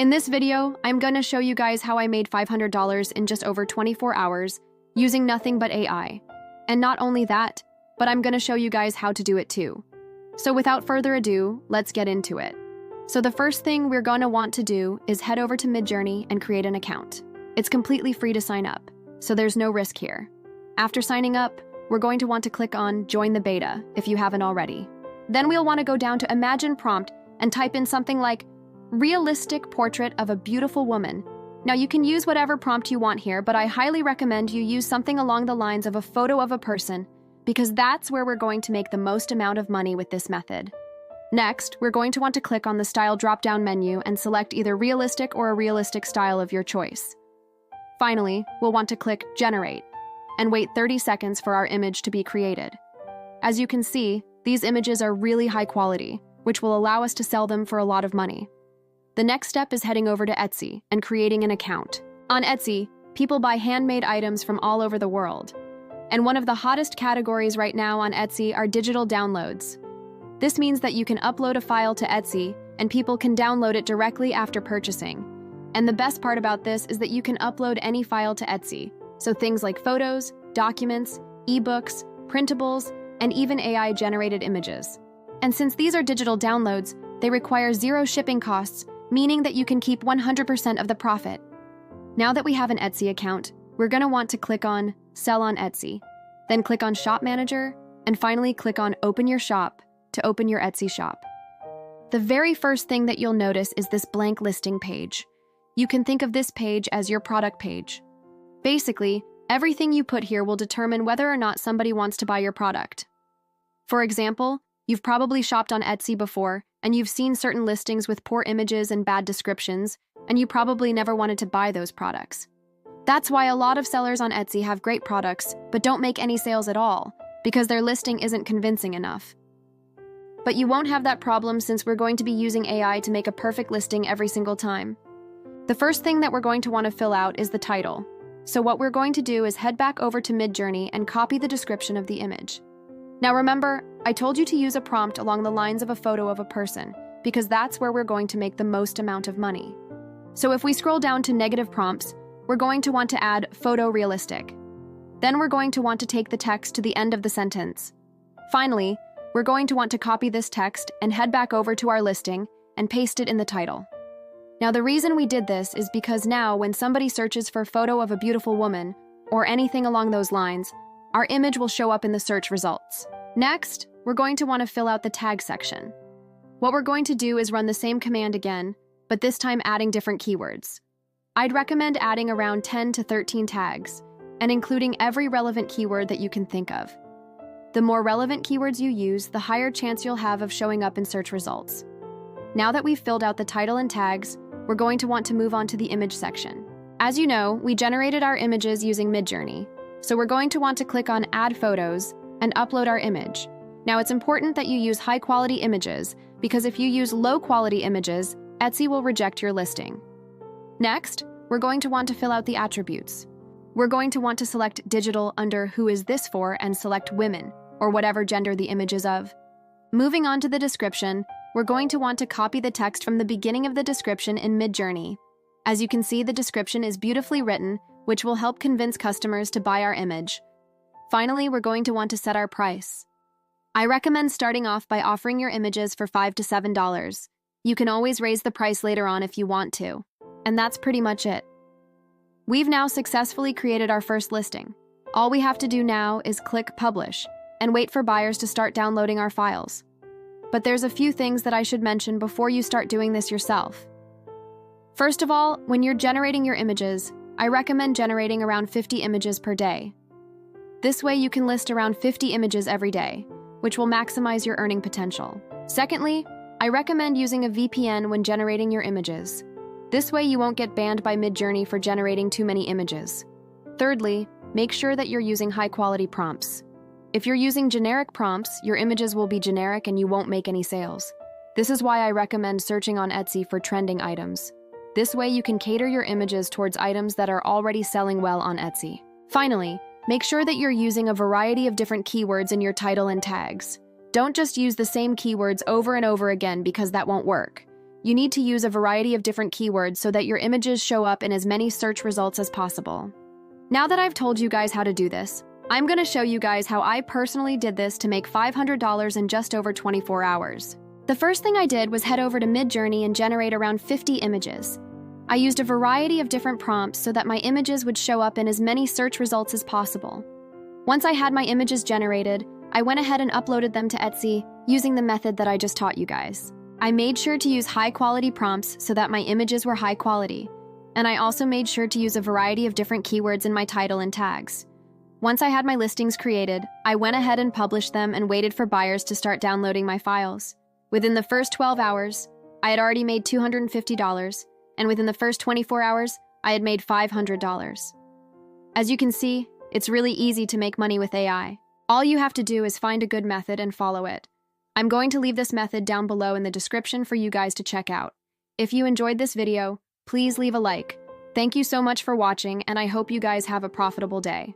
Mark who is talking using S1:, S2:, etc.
S1: In this video, I'm gonna show you guys how I made $500 in just over 24 hours using nothing but AI. And not only that, but I'm gonna show you guys how to do it too. So without further ado, let's get into it. So the first thing we're gonna want to do is head over to Midjourney and create an account. It's completely free to sign up, so there's no risk here. After signing up, we're going to want to click on Join the Beta if you haven't already. Then we'll want to go down to Imagine Prompt and type in something like realistic portrait of a beautiful woman. Now you can use whatever prompt you want here, but I highly recommend you use something along the lines of a photo of a person because that's where we're going to make the most amount of money with this method. Next, we're going to want to click on the Style drop-down menu and select either realistic or a realistic style of your choice. Finally, we'll want to click Generate and wait 30 seconds for our image to be created. As you can see, these images are really high quality, which will allow us to sell them for a lot of money. The next step is heading over to Etsy and creating an account. On Etsy, people buy handmade items from all over the world. And one of the hottest categories right now on Etsy are digital downloads. This means that you can upload a file to Etsy and people can download it directly after purchasing. And the best part about this is that you can upload any file to Etsy. So things like photos, documents, ebooks, printables, and even AI-generated images. And since these are digital downloads, they require zero shipping costs, meaning that you can keep 100% of the profit. Now that we have an Etsy account, we're going to want to click on Sell on Etsy, then click on Shop Manager, and finally click on Open Your Shop to open your Etsy shop. The very first thing that you'll notice is this blank listing page. You can think of this page as your product page. Basically, everything you put here will determine whether or not somebody wants to buy your product. For example, you've probably shopped on Etsy before, and you've seen certain listings with poor images and bad descriptions, and you probably never wanted to buy those products. That's why a lot of sellers on Etsy have great products, but don't make any sales at all, because their listing isn't convincing enough. But you won't have that problem since we're going to be using AI to make a perfect listing every single time. The first thing that we're going to want to fill out is the title. So what we're going to do is head back over to Midjourney and copy the description of the image. Now remember, I told you to use a prompt along the lines of a photo of a person, because that's where we're going to make the most amount of money. So if we scroll down to negative prompts, we're going to want to add photorealistic. Then we're going to want to take the text to the end of the sentence. Finally, we're going to want to copy this text and head back over to our listing and paste it in the title. Now the reason we did this is because now when somebody searches for photo of a beautiful woman or anything along those lines, our image will show up in the search results. Next, we're going to want to fill out the tag section. What we're going to do is run the same command again, but this time adding different keywords. I'd recommend adding around 10 to 13 tags, and including every relevant keyword that you can think of. The more relevant keywords you use, the higher chance you'll have of showing up in search results. Now that we've filled out the title and tags, we're going to want to move on to the image section. As you know, we generated our images using Midjourney, so we're going to want to click on Add Photos and upload our image. Now it's important that you use high-quality images, because if you use low-quality images, Etsy will reject your listing. Next, we're going to want to fill out the attributes. We're going to want to select digital under Who is this for and select women, or whatever gender the image is of. Moving on to the description, we're going to want to copy the text from the beginning of the description in Midjourney. As you can see, the description is beautifully written, which will help convince customers to buy our image. Finally, we're going to want to set our price. I recommend starting off by offering your images for $5 to $7. You can always raise the price later on if you want to. And that's pretty much it. We've now successfully created our first listing. All we have to do now is click Publish and wait for buyers to start downloading our files. But there's a few things that I should mention before you start doing this yourself. First of all, when you're generating your images, I recommend generating around 50 images per day. This way you can list around 50 images every day, which will maximize your earning potential. Secondly, I recommend using a VPN when generating your images. This way you won't get banned by Midjourney for generating too many images. Thirdly, make sure that you're using high-quality prompts. If you're using generic prompts, your images will be generic and you won't make any sales. This is why I recommend searching on Etsy for trending items. This way you can cater your images towards items that are already selling well on Etsy. Finally, make sure that you're using a variety of different keywords in your title and tags. Don't just use the same keywords over and over again because that won't work. you need to use a variety of different keywords so that your images show up in as many search results as possible. Now that I've told you guys how to do this, I'm going to show you guys how I personally did this to make $500 in just over 24 hours. The first thing I did was head over to Midjourney and generate around 50 images. I used a variety of different prompts so that my images would show up in as many search results as possible. Once I had my images generated, I went ahead and uploaded them to Etsy using the method that I just taught you guys. I made sure to use high-quality prompts so that my images were high quality, and I also made sure to use a variety of different keywords in my title and tags. Once I had my listings created, I went ahead and published them and waited for buyers to start downloading my files. Within the first 12 hours, I had already made $250, and within the first 24 hours, I had made $500. As you can see, it's really easy to make money with AI. All you have to do is find a good method and follow it. I'm going to leave this method down below in the description for you guys to check out. If you enjoyed this video, please leave a like. Thank you so much for watching, and I hope you guys have a profitable day.